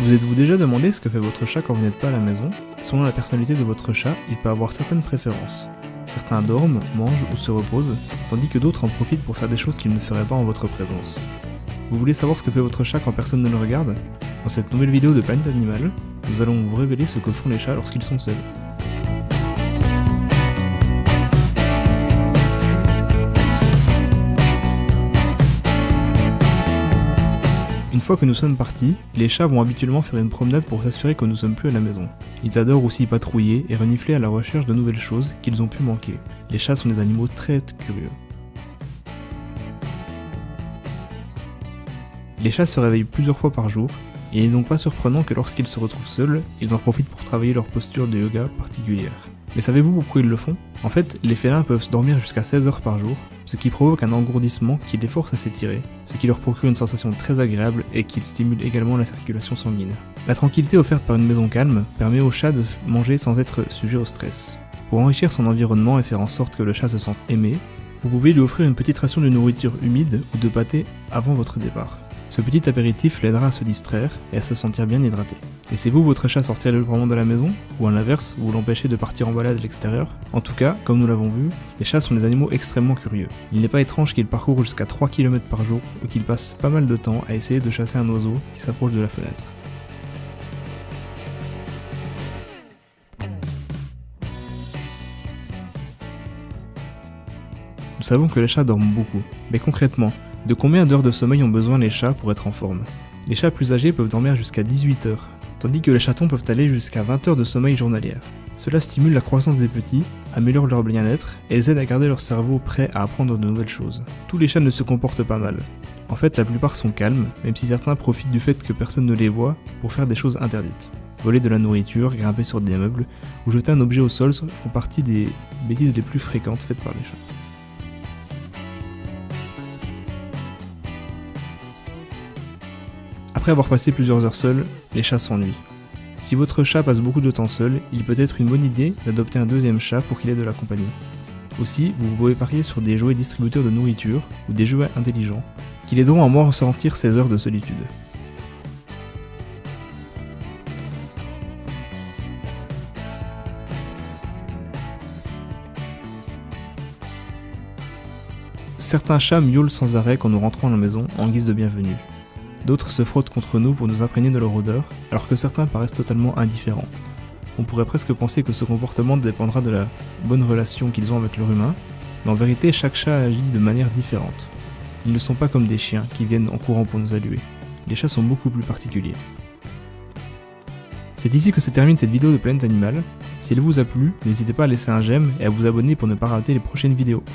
Vous êtes-vous déjà demandé ce que fait votre chat quand vous n'êtes pas à la maison? Selon la personnalité de votre chat, il peut avoir certaines préférences. Certains dorment, mangent ou se reposent, tandis que d'autres en profitent pour faire des choses qu'ils ne feraient pas en votre présence. Vous voulez savoir ce que fait votre chat quand personne ne le regarde? Dans cette nouvelle vidéo de Planète Animal, nous allons vous révéler ce que font les chats lorsqu'ils sont seuls. Une fois que nous sommes partis, les chats vont habituellement faire une promenade pour s'assurer que nous sommes plus à la maison. Ils adorent aussi patrouiller et renifler à la recherche de nouvelles choses qu'ils ont pu manquer. Les chats sont des animaux très curieux. Les chats se réveillent plusieurs fois par jour, et il n'est donc pas surprenant que lorsqu'ils se retrouvent seuls, ils en profitent pour travailler leur posture de yoga particulière. Mais savez-vous pourquoi ils le font? En fait, les félins peuvent dormir jusqu'à 16 heures par jour, ce qui provoque un engourdissement qui les force à s'étirer, ce qui leur procure une sensation très agréable et qui stimule également la circulation sanguine. La tranquillité offerte par une maison calme permet au chat de manger sans être sujet au stress. Pour enrichir son environnement et faire en sorte que le chat se sente aimé, vous pouvez lui offrir une petite ration de nourriture humide ou de pâté avant votre départ. Ce petit apéritif l'aidera à se distraire et à se sentir bien hydraté. Laissez-vous votre chat sortir librement de la maison, ou à l'inverse, vous l'empêchez de partir en balade à l'extérieur? En tout cas, comme nous l'avons vu, les chats sont des animaux extrêmement curieux. Il n'est pas étrange qu'ils parcourent jusqu'à 3 km par jour ou qu'ils passent pas mal de temps à essayer de chasser un oiseau qui s'approche de la fenêtre. Nous savons que les chats dorment beaucoup, mais concrètement, de combien d'heures de sommeil ont besoin les chats pour être en forme? Les chats plus âgés peuvent dormir jusqu'à 18 heures, tandis que les chatons peuvent aller jusqu'à 20 heures de sommeil journalière. Cela stimule la croissance des petits, améliore leur bien-être et les aide à garder leur cerveau prêt à apprendre de nouvelles choses. Tous les chats ne se comportent pas mal. En fait, la plupart sont calmes, même si certains profitent du fait que personne ne les voit pour faire des choses interdites. Voler de la nourriture, grimper sur des meubles ou jeter un objet au sol font partie des bêtises les plus fréquentes faites par les chats. Après avoir passé plusieurs heures seuls, les chats s'ennuient. Si votre chat passe beaucoup de temps seul, il peut être une bonne idée d'adopter un deuxième chat pour qu'il ait de la compagnie. Aussi, vous pouvez parier sur des jouets distributeurs de nourriture ou des jouets intelligents qui l'aideront à moins ressentir ces heures de solitude. Certains chats miaulent sans arrêt quand nous rentrons à la maison en guise de bienvenue. D'autres se frottent contre nous pour nous imprégner de leur odeur, alors que certains paraissent totalement indifférents. On pourrait presque penser que ce comportement dépendra de la bonne relation qu'ils ont avec leur humain, mais en vérité chaque chat agit de manière différente. Ils ne sont pas comme des chiens qui viennent en courant pour nous saluer. Les chats sont beaucoup plus particuliers. C'est ici que se termine cette vidéo de Planète Animal. Si elle vous a plu, n'hésitez pas à laisser un j'aime et à vous abonner pour ne pas rater les prochaines vidéos.